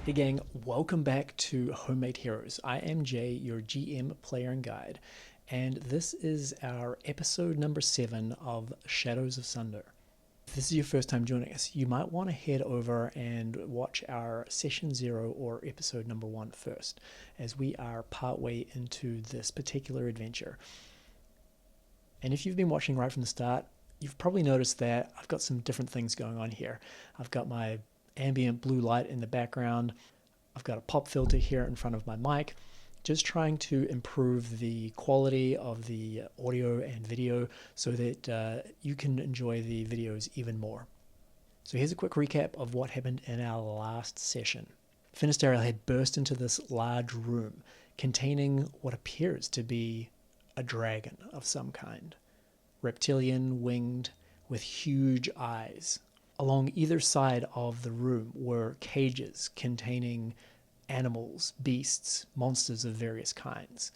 Hey gang, welcome back to Homemade Heroes. I am Jay, your GM player and guide, and this is our episode number 7 of Shadows of Sunder. If this is your first time joining us, you might want to head over and watch our session 0 or episode number 1 first, as we are partway into this particular adventure. And if you've been watching right from the start, you've probably noticed that I've got some different things going on here. I've got my ambient blue light in the background. I've got a pop filter here in front of my mic, just trying to improve the quality of the audio and video so that you can enjoy the videos even more. So here's a quick recap of what happened in our last session. Finistarial had burst into this large room containing what appears to be a dragon of some kind. Reptilian, winged, with huge eyes. Along either side of the room were cages containing animals, beasts, monsters of various kinds.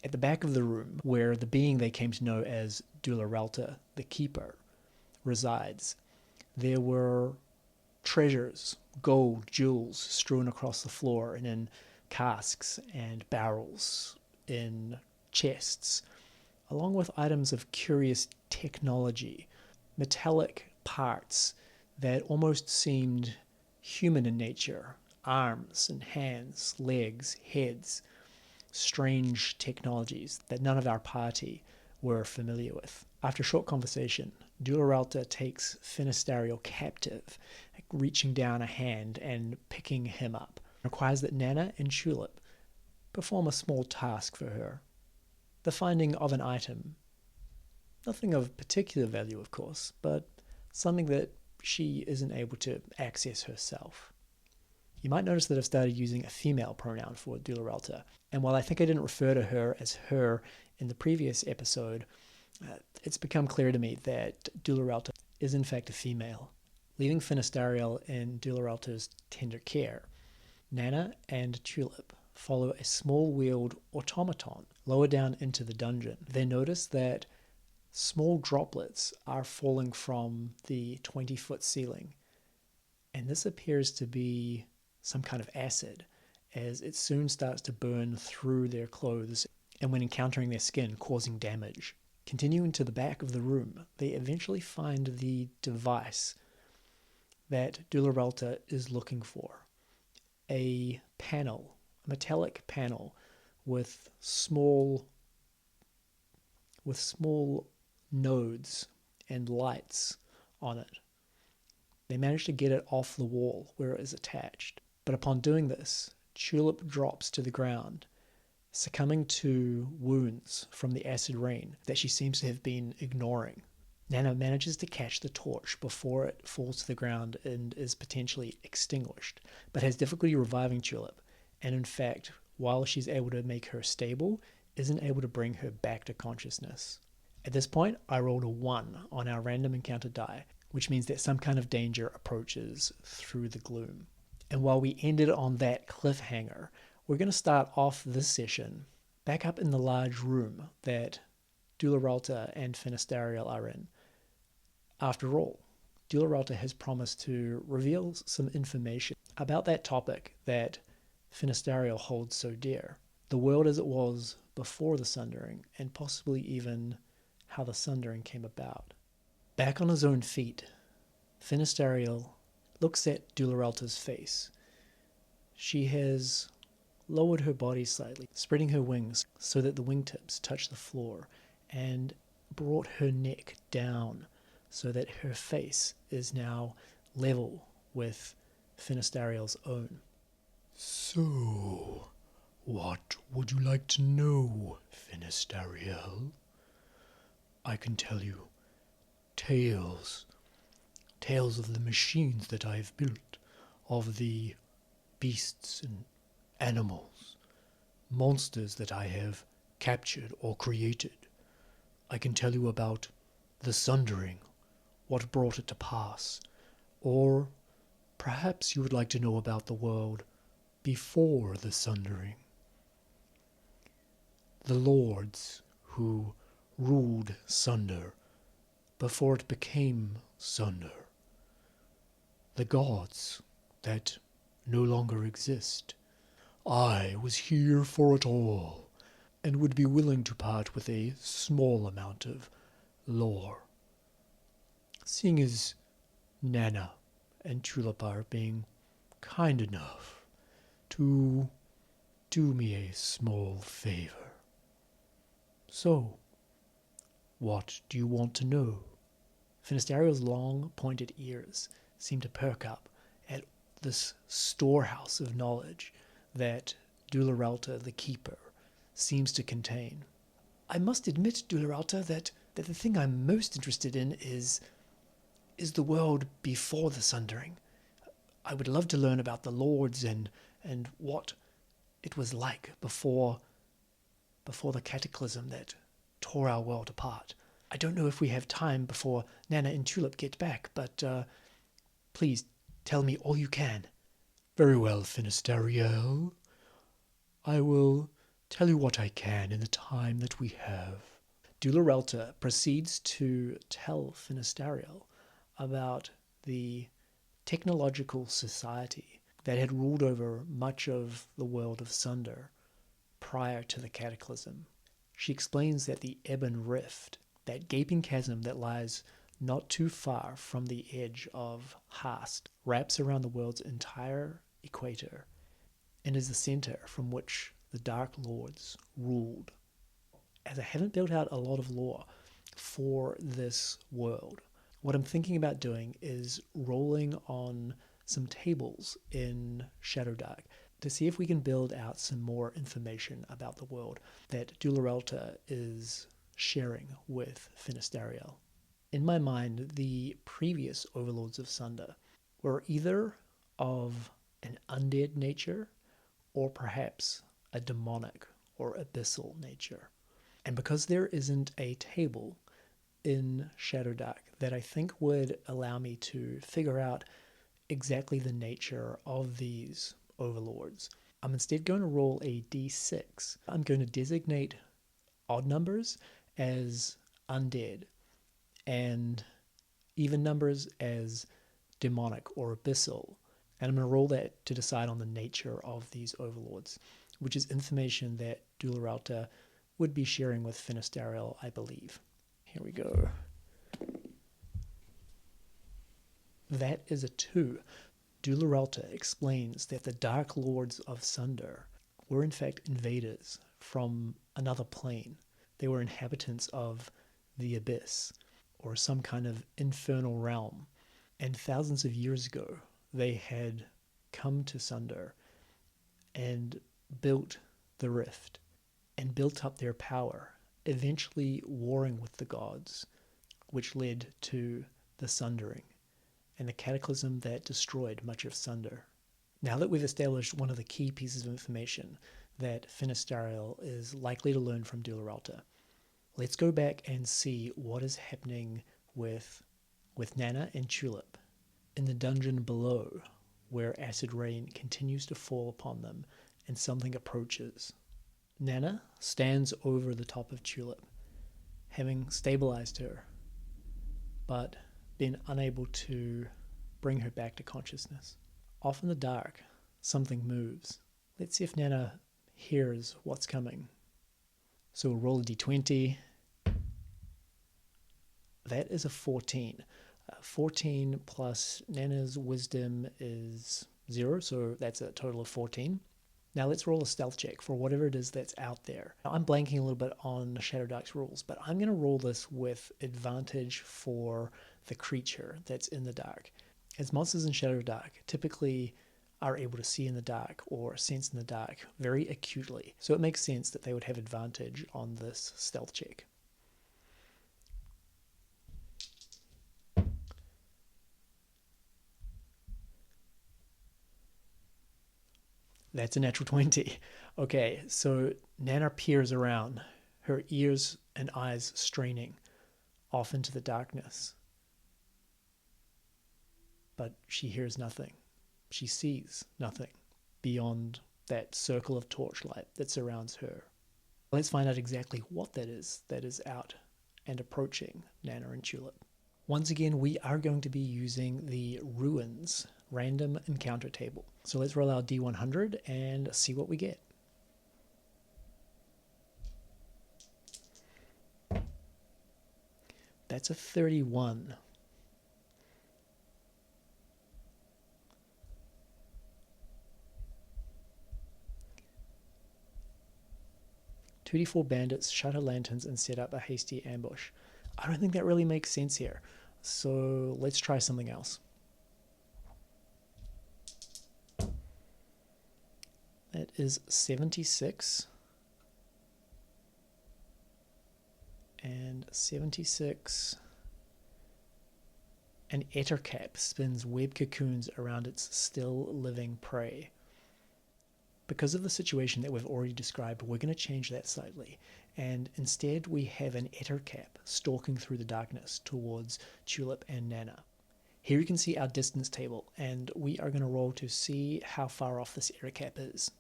At the back of the room, where the being they came to know as Dularalta, the Keeper, resides, there were treasures, gold, jewels strewn across the floor and in casks and barrels, in chests, along with items of curious technology, metallic parts that almost seemed human in nature, arms and hands, legs, heads, strange technologies that none of our party were familiar with. After a short conversation, Dularalta takes Finistarial captive, reaching down a hand and picking him up. It requires that Nanna and Tulip perform a small task for her. The finding of an item. Nothing of particular value, of course, but something that she isn't able to access herself. You might notice that I've started using a female pronoun for Dularalta, and while I think I didn't refer to her as her in the previous episode, it's become clear to me that Dularalta is in fact a female. Leaving Finistarial in Dularalta's tender care, Nanna and Tulip follow a small-wheeled automaton lower down into the dungeon. They notice that small droplets are falling from the 20-foot ceiling, and this appears to be some kind of acid, as it soon starts to burn through their clothes and when encountering their skin, causing damage. Continuing to the back of the room, they eventually find the device that Dularalta is looking for. A panel, a metallic panel with small nodes and lights on it. They manage to get it off the wall where it is attached. But upon doing this, Tulip drops to the ground, succumbing to wounds from the acid rain that she seems to have been ignoring. Nanna manages to catch the torch before it falls to the ground and is potentially extinguished, but has difficulty reviving Tulip, and in fact, while she's able to make her stable, isn't able to bring her back to consciousness. At this point, I rolled a 1 on our random encounter die, which means that some kind of danger approaches through the gloom. And while we ended on that cliffhanger, we're going to start off this session back up in the large room that Dularalta and Finistarial are in. After all, Dularalta has promised to reveal some information about that topic that Finistarial holds so dear. The world as it was before the Sundering, and possibly even how the Sundering came about. Back on his own feet, Finistarial looks at Dularalta's face. She has lowered her body slightly, spreading her wings so that the wingtips touch the floor, and brought her neck down so that her face is now level with Finistarial's own. So, what would you like to know, Finistarial? I can tell you tales of the machines that I have built, of the beasts and animals, monsters that I have captured or created. I can tell you about the Sundering, what brought it to pass, or perhaps you would like to know about the world before the Sundering. The lords who ruled Sunder before it became Sunder. The gods that no longer exist. I was here for it all, and would be willing to part with a small amount of lore. Seeing as Nanna and Tulip are being kind enough to do me a small favor. So, what do you want to know? Finistarial's long, pointed ears seem to perk up at this storehouse of knowledge that Dularalta, the Keeper, seems to contain. I must admit, Dularalta, that the thing I'm most interested in is the world before the Sundering. I would love to learn about the Lords and what it was like before the cataclysm that tore our world apart. I don't know if we have time before Nanna and Tulip get back, but please tell me all you can. Very well, Finistarial. I will tell you what I can in the time that we have. Dularalta proceeds to tell Finistarial about the technological society that had ruled over much of the world of Sunder prior to the cataclysm. She explains that the Ebon Rift, that gaping chasm that lies not too far from the edge of Hast, wraps around the world's entire equator and is the center from which the Dark Lords ruled. As I haven't built out a lot of lore for this world, what I'm thinking about doing is rolling on some tables in Shadowdark to see if we can build out some more information about the world that Dularalta is sharing with Finistarial. In my mind, the previous overlords of Sunder were either of an undead nature or perhaps a demonic or abyssal nature. And because there isn't a table in Shadowdark that I think would allow me to figure out exactly the nature of these overlords, I'm instead going to roll a d6. I'm going to designate odd numbers as undead and even numbers as demonic or abyssal. And I'm going to roll that to decide on the nature of these overlords, which is information that Dularalta would be sharing with Finistarial, I believe. Here we go. That is a 2. Dularalta explains that the Dark Lords of Sunder were in fact invaders from another plane. They were inhabitants of the Abyss, or some kind of infernal realm. And thousands of years ago, they had come to Sunder and built the Rift and built up their power, eventually warring with the gods, which led to the Sundering and the cataclysm that destroyed much of Sunder. Now that we've established one of the key pieces of information that Finistarial is likely to learn from Dularalta, let's go back and see what is happening with Nanna and Tulip in the dungeon below, where acid rain continues to fall upon them and something approaches. Nanna stands over the top of Tulip, having stabilized her, but been unable to bring her back to consciousness. Off in the dark, something moves. Let's see if Nanna hears what's coming. So we'll roll a d20. That is a 14. 14 plus Nanna's wisdom is 0, so that's a total of 14. Now let's roll a stealth check for whatever it is that's out there. Now, I'm blanking a little bit on Shadowdark's rules, but I'm going to roll this with advantage for the creature that's in the dark. As monsters in Shadowdark typically are able to see in the dark or sense in the dark very acutely, so it makes sense that they would have advantage on this stealth check. That's a natural 20. Okay, so Nanna peers around, her ears and eyes straining off into the darkness. But she hears nothing. She sees nothing beyond that circle of torchlight that surrounds her. Let's find out exactly what that is out and approaching Nanna and Tulip. Once again, we are going to be using the ruins random encounter table. So let's roll our D100 and see what we get. That's a 31. Two D4 bandits shatter lanterns and set up a hasty ambush. I don't think that really makes sense here. So let's try something else. That is 76. And 76. An ettercap spins web cocoons around its still living prey. Because of the situation that we've already described, we're going to change that slightly. And instead we have an ettercap stalking through the darkness towards Tulip and Nanna. Here you can see our distance table, and we are going to roll to see how far off this ettercap is.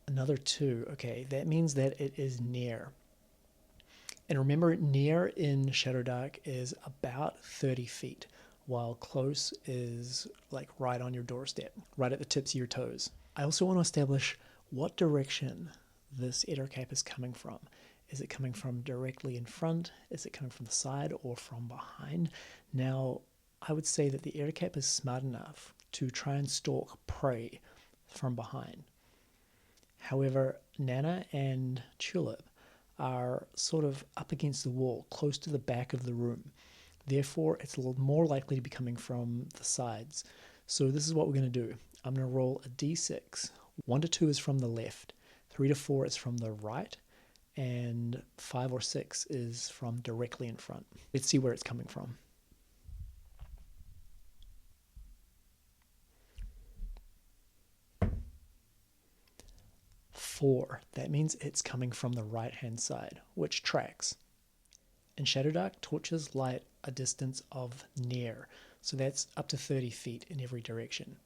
Another 2. Okay, that means that it is near. And remember, near in Shadowdark is about 30 feet, while close is like right on your doorstep, right at the tips of your toes. I also want to establish what direction this ettercap is coming from. Is it coming from directly in front? Is it coming from the side or from behind? Now, I would say that the ettercap is smart enough to try and stalk prey from behind. However, Nanna and Tulip are sort of up against the wall, close to the back of the room. Therefore, it's a little more likely to be coming from the sides. So this is what we're going to do. I'm going to roll a d6. 1 to 2 is from the left, 3 to 4 is from the right, and 5 or 6 is from directly in front. Let's see where it's coming from. Four. That means it's coming from the right-hand side, which tracks. In Shadowdark, torches light a distance of near, so that's up to 30 feet in every direction.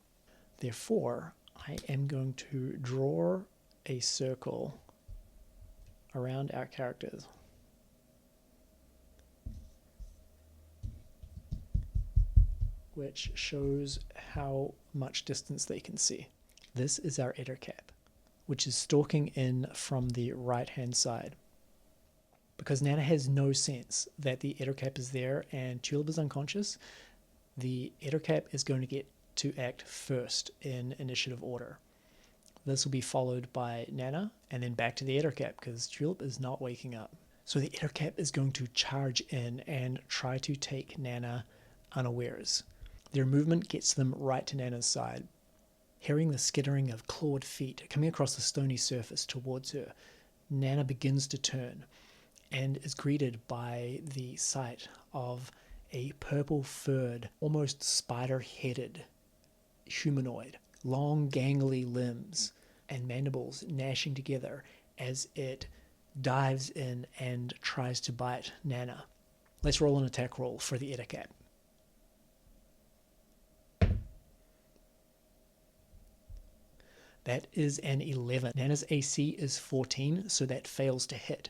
Therefore, I am going to draw a circle around our characters. Which shows how much distance they can see. This is our ettercap, which is stalking in from the right-hand side. Because Nanna has no sense that the ettercap is there and Tulip is unconscious, the ettercap is going to get to act first in initiative order. This will be followed by Nanna, and then back to the ettercap, because Tulip is not waking up. So the ettercap is going to charge in and try to take Nanna unawares. Their movement gets them right to Nanna's side. Hearing the skittering of clawed feet coming across the stony surface towards her, Nanna begins to turn and is greeted by the sight of a purple-furred, almost spider-headed humanoid, long gangly limbs and mandibles gnashing together as it dives in and tries to bite Nanna. Let's roll an attack roll for the ettercap. That is an 11. Nanna's AC is 14, so that fails to hit.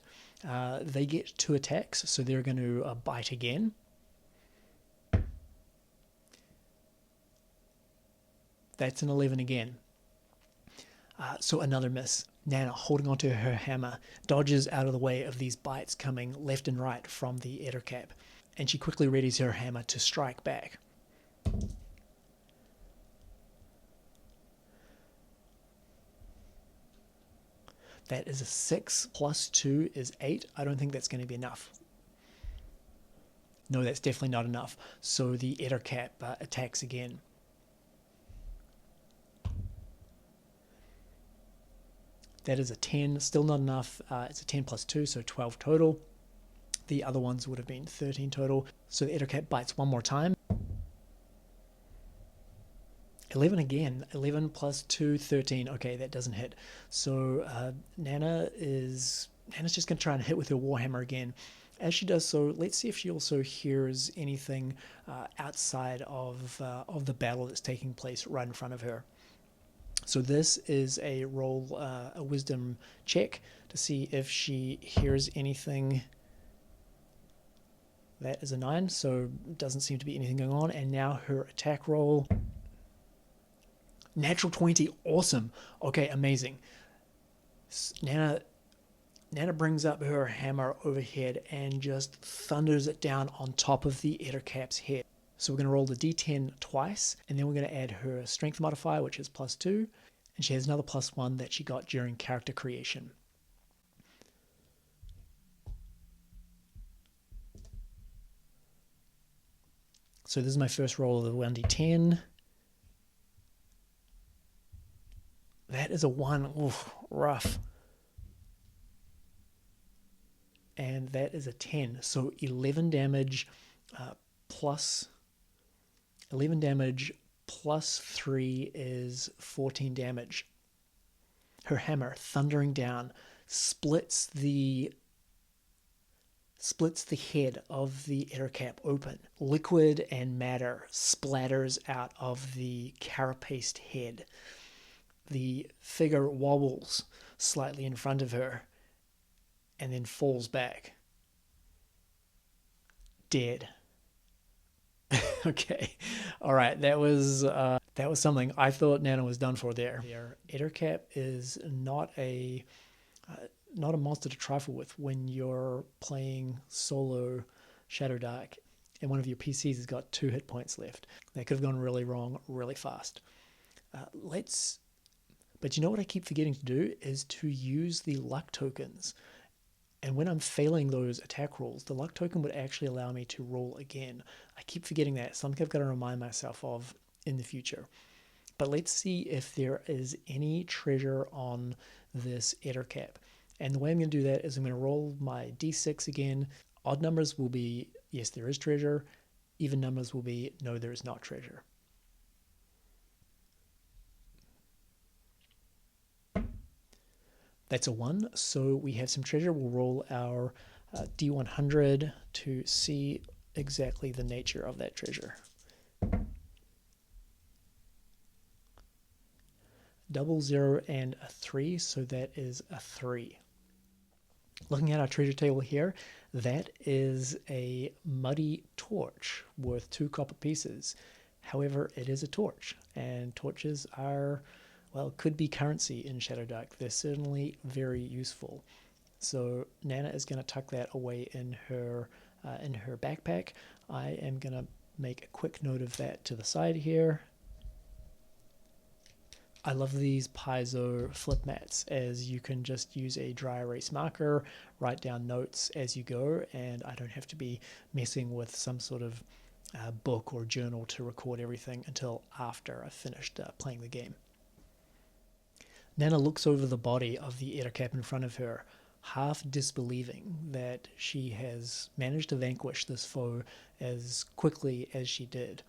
They get 2 attacks, so they're going to bite again. That's an 11 again. So another miss. Nanna, holding onto her hammer, dodges out of the way of these bites coming left and right from the ettercap, and she quickly readies her hammer to strike back. That is a 6 plus 2 is 8. I don't think that's going to be enough. No, that's definitely not enough. So the ettercap attacks again. That is a 10, still not enough. It's a 10 plus 2, so 12 total. The other ones would have been 13 total. So the ettercap bites one more time. 11 again. 11 plus 2, 13. Okay, that doesn't hit. So Nanna's just going to try and hit with her warhammer again. As she does so, let's see if she also hears anything outside of the battle that's taking place right in front of her. So this is a roll, a wisdom check to see if she hears anything. That is a 9, so doesn't seem to be anything going on. And now her attack roll. Natural 20, awesome. Okay, amazing. Nanna brings up her hammer overhead and just thunders it down on top of the Ettercap's head. So we're going to roll the d10 twice, and then we're going to add her strength modifier, which is +2, and she has another +1 that she got during character creation. So this is my first roll of the 1d10. That is a 1. Oof, rough. And that is a 10. So 11 damage plus 11 damage plus 3 is 14 damage. Her hammer, thundering down, splits the head of the Ettercap open. Liquid and matter splatters out of the carapaced head. The figure wobbles slightly in front of her and then falls back. Dead. Okay. All right. That was something. I thought Nanna was done for there. Ettercap is not a monster to trifle with when you're playing solo Shadowdark and one of your PCs has got 2 hit points left. That could have gone really wrong really fast. But you know what I keep forgetting to do is to use the luck tokens. And when I'm failing those attack rolls, the luck token would actually allow me to roll again. I keep forgetting that. Something I've got to remind myself of in the future. But let's see if there is any treasure on this Ettercap. And the way I'm going to do that is I'm going to roll my d6 again. Odd numbers will be, yes, there is treasure. Even numbers will be, no, there is not treasure. That's a 1, so we have some treasure. We'll roll our D100 to see exactly the nature of that treasure. 00 and a 3, so that is a 3. Looking at our treasure table here, that is a muddy torch worth 2 copper pieces. However, it is a torch, and torches are, well, could be currency in Shadowdark. They're certainly very useful. So Nanna is going to tuck that away in her backpack. I am going to make a quick note of that to the side here. I love these piezo flip mats, as you can just use a dry erase marker, write down notes as you go, and I don't have to be messing with some sort of book or journal to record everything until after I've finished playing the game. Nanna looks over the body of the Ettercap in front of her, half disbelieving that she has managed to vanquish this foe as quickly as she did.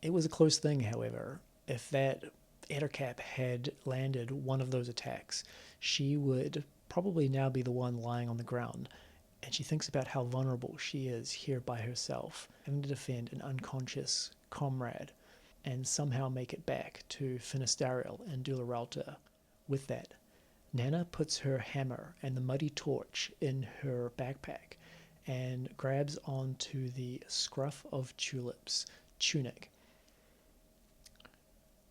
It was a close thing, however. If that Ettercap had landed one of those attacks, she would probably now be the one lying on the ground, and she thinks about how vulnerable she is here by herself, having to defend an unconscious comrade and somehow make it back to Finistarial and Dularalta. With that, Nanna puts her hammer and the muddy torch in her backpack and grabs onto the scruff of Tulip's tunic.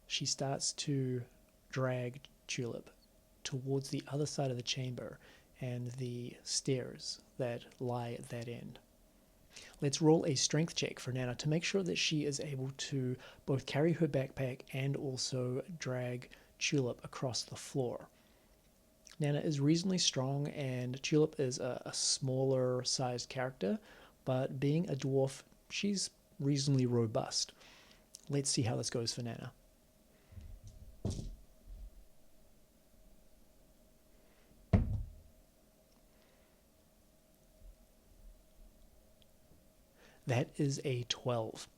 She starts to drag Tulip towards the other side of the chamber and the stairs that lie at that end. Let's roll a strength check for Nanna to make sure that she is able to both carry her backpack and also drag Tulip across the floor. Nanna is reasonably strong, and Tulip is a smaller sized character, but being a dwarf, she's reasonably robust. Let's see how this goes for Nanna. That is a 12.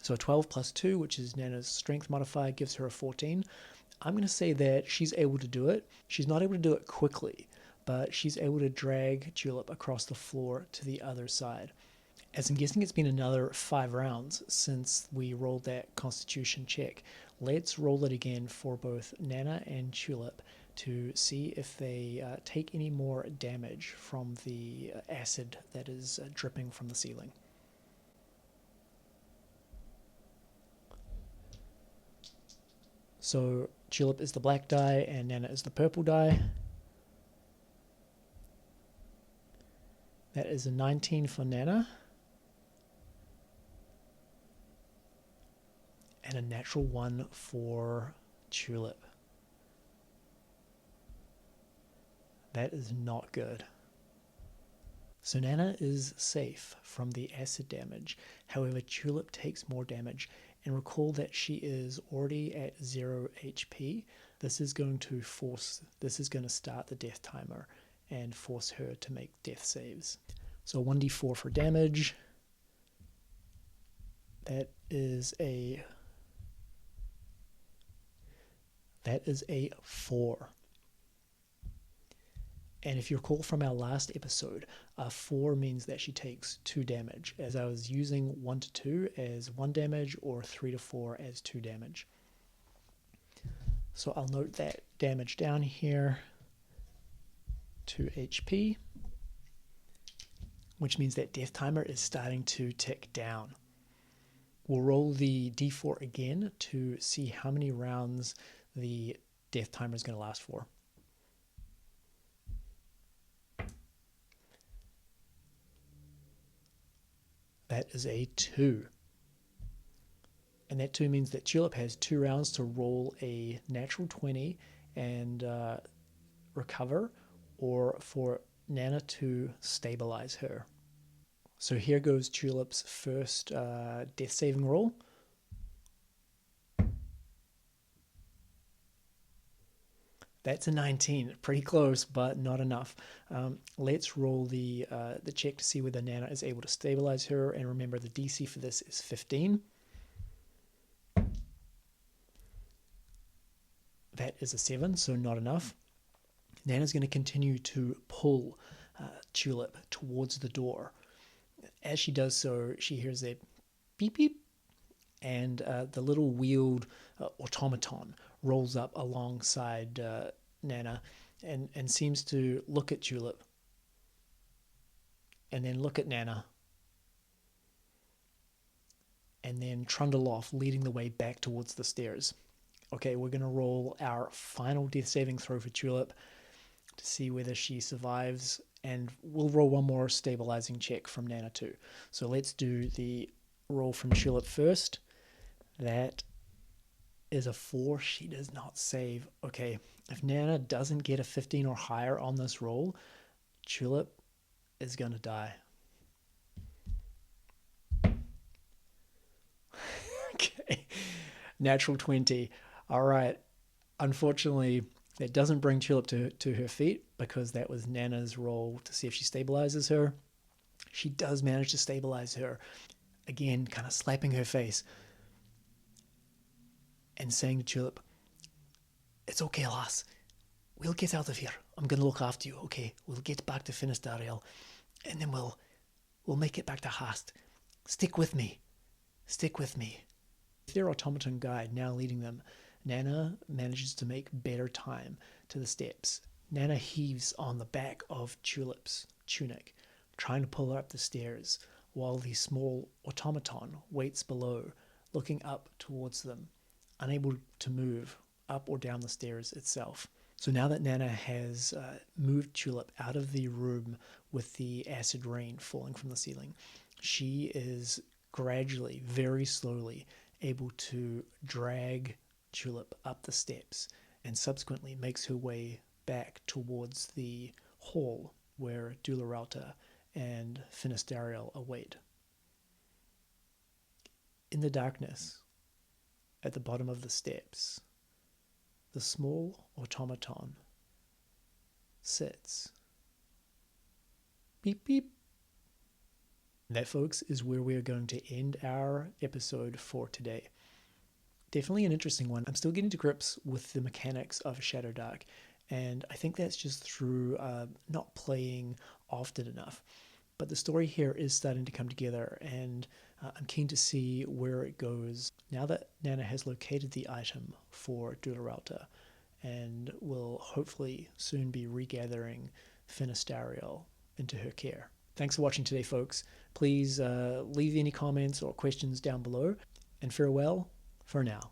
So a 12 plus 2, which is Nanna's strength modifier, gives her a 14. I'm going to say that she's able to do it. She's not able to do it quickly, but she's able to drag Tulip across the floor to the other side. As I'm guessing it's been another 5 rounds since we rolled that constitution check, let's roll it again for both Nanna and Tulip to see if they take any more damage from the acid that is dripping from the ceiling. So Tulip is the black die and Nanna is the purple die. That is a 19 for Nanna. And a natural 1 for Tulip. That is not good. So Nanna is safe from the acid damage. However, Tulip takes more damage. And recall that she is already at 0 HP. This is going to start the death timer and force her to make death saves. So 1d4 for damage. That is a 4. And if you recall from our last episode, 4 means that she takes 2 damage, as I was using 1 to 2 as 1 damage or 3 to 4 as 2 damage. So I'll note that damage down here, 2 HP, which means that death timer is starting to tick down. We'll roll the d4 again to see how many rounds the death timer is going to last for. That is a 2. And that 2 means that Tulip has 2 rounds to roll a natural 20 and recover, or for Nanna to stabilize her. So here goes Tulip's first death saving roll. That's a 19, pretty close, but not enough. Let's roll the check to see whether Nanna is able to stabilize her. And remember, the DC for this is 15. That is a 7, so not enough. Nanna's going to continue to pull Tulip towards the door. As she does so, she hears that beep beep, and the little wheeled automaton rolls up alongside Nanna and seems to look at Tulip and then look at Nanna and then trundle off, leading the way back towards the stairs. Okay, we're going to roll our final death saving throw for Tulip to see whether she survives, and we'll roll one more stabilizing check from Nanna too. So let's do the roll from Tulip first. That is a 4. She does not save. Okay, if Nanna doesn't get a 15 or higher on this roll, Tulip is going to die. Okay, natural 20. All right, unfortunately, that doesn't bring Tulip to her feet, because that was Nanna's roll to see if she stabilizes her. She does manage to stabilize her, again, kind of slapping her face and saying to Tulip, "It's okay, lass. We'll get out of here. I'm going to look after you, okay? We'll get back to Finistarial, and then we'll make it back to Hast. Stick with me. Stick with me." Their automaton guide now leading them, Nanna manages to make better time to the steps. Nanna heaves on the back of Tulip's tunic, trying to pull her up the stairs, while the small automaton waits below, looking up towards them, unable to move up or down the stairs itself. So now that Nanna has moved Tulip out of the room with the acid rain falling from the ceiling, she is gradually, very slowly, able to drag Tulip up the steps, and subsequently makes her way back towards the hall where Dularalta and Finistarial await. In the darkness, at the bottom of the steps, the small automaton sits. Beep beep. That, folks, is where we are going to end our episode for today. Definitely an interesting one. I'm still getting to grips with the mechanics of Shadowdark, and I think that's just through not playing often enough. But the story here is starting to come together, and I'm keen to see where it goes now that Nanna has located the item for Dularalta and will hopefully soon be regathering Finistarial into her care. Thanks for watching today, folks. Please leave any comments or questions down below, and farewell for now.